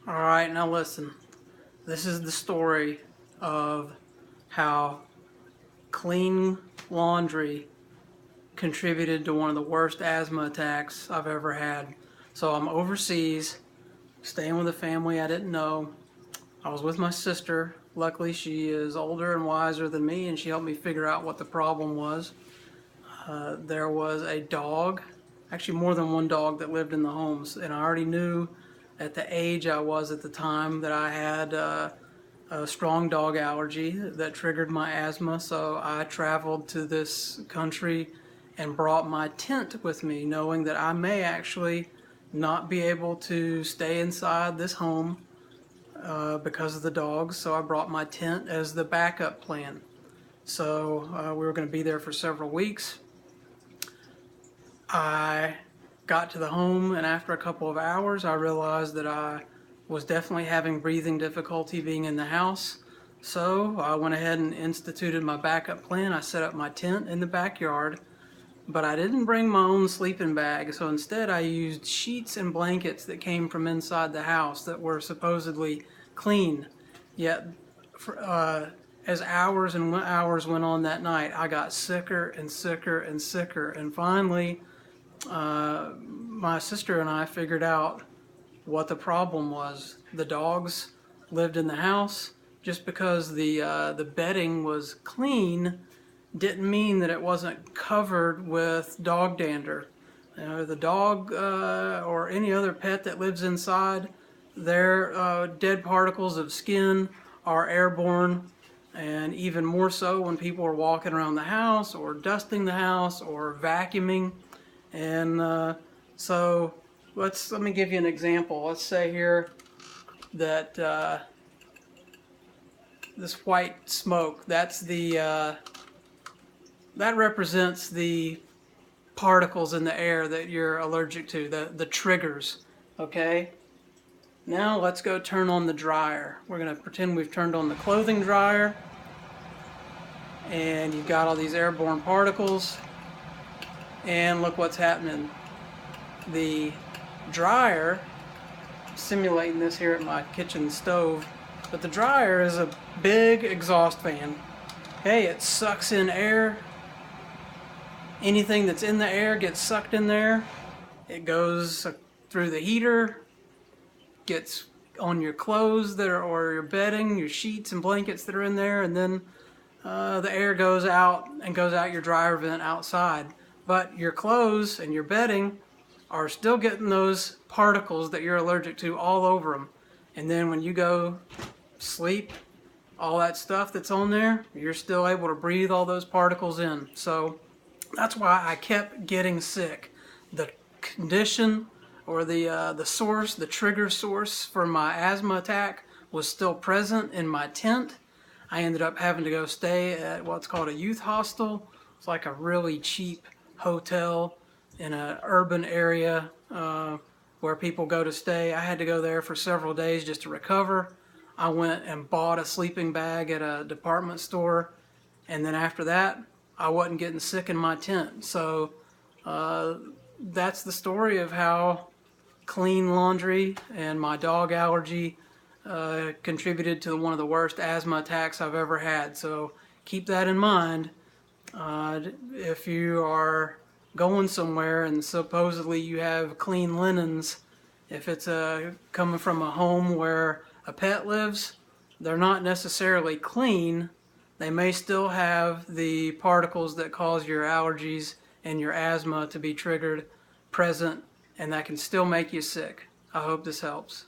Alright, now listen. This is the story of how clean laundry contributed to one of the worst asthma attacks I've ever had. So I'm overseas, staying with a family I didn't know. I was with my sister. Luckily, she is older and wiser than me, and she helped me figure out what the problem was. There was a dog, actually more than one dog, that lived in the homes, and I already knew at the age I was at the time that I had a strong dog allergy that triggered my asthma. So I traveled to this country and brought my tent with me, knowing that I may actually not be able to stay inside this home because of the dogs. So I brought my tent as the backup plan. So we were going to be there for several weeks. I got to the home, and after a couple of hours I realized that I was definitely having breathing difficulty being in the house. So I went ahead and instituted my backup plan. I set up my tent in the backyard, but I didn't bring my own sleeping bag. So instead I used sheets and blankets that came from inside the house that were supposedly clean. Yet as hours and hours went on that night, I got sicker and sicker and sicker, and finally my sister and I figured out what the problem was. The dogs lived in the house. Just because the bedding was clean didn't mean that it wasn't covered with dog dander. The dog or any other pet that lives inside, their dead particles of skin are airborne, and even more so when people are walking around the house or dusting the house or vacuuming. And so let me give you an example. Let's say here that this white smoke, that's that represents the particles in the air that you're allergic to, the triggers. Okay? Now let's go turn on the dryer. We're going to pretend we've turned on the clothing dryer, and you've got all these airborne particles, and look what's happening. The dryer, simulating this here at my kitchen stove, but the dryer is a big exhaust fan. Okay, it sucks in air. Anything that's in the air gets sucked in there. It goes through the heater, gets on your clothes that are, or your bedding, your sheets and blankets that are in there, and then the air goes out and goes out your dryer vent outside. But your clothes and your bedding are still getting those particles that you're allergic to all over them. And then when you go sleep, all that stuff that's on there, you're still able to breathe all those particles in. So that's why I kept getting sick. The condition or the source, the trigger source for my asthma attack was still present in my tent. I ended up having to go stay at what's called a youth hostel. It's like a really cheap hotel in an urban area where people go to stay. I had to go there for several days just to recover. I went and bought a sleeping bag at a department store, and then after that I wasn't getting sick in my tent. So that's the story of how clean laundry and my dog allergy contributed to one of the worst asthma attacks I've ever had. So keep that in mind. If you are going somewhere and supposedly you have clean linens, if it's coming from a home where a pet lives, they're not necessarily clean. They may still have the particles that cause your allergies and your asthma to be triggered present, and that can still make you sick. I hope this helps.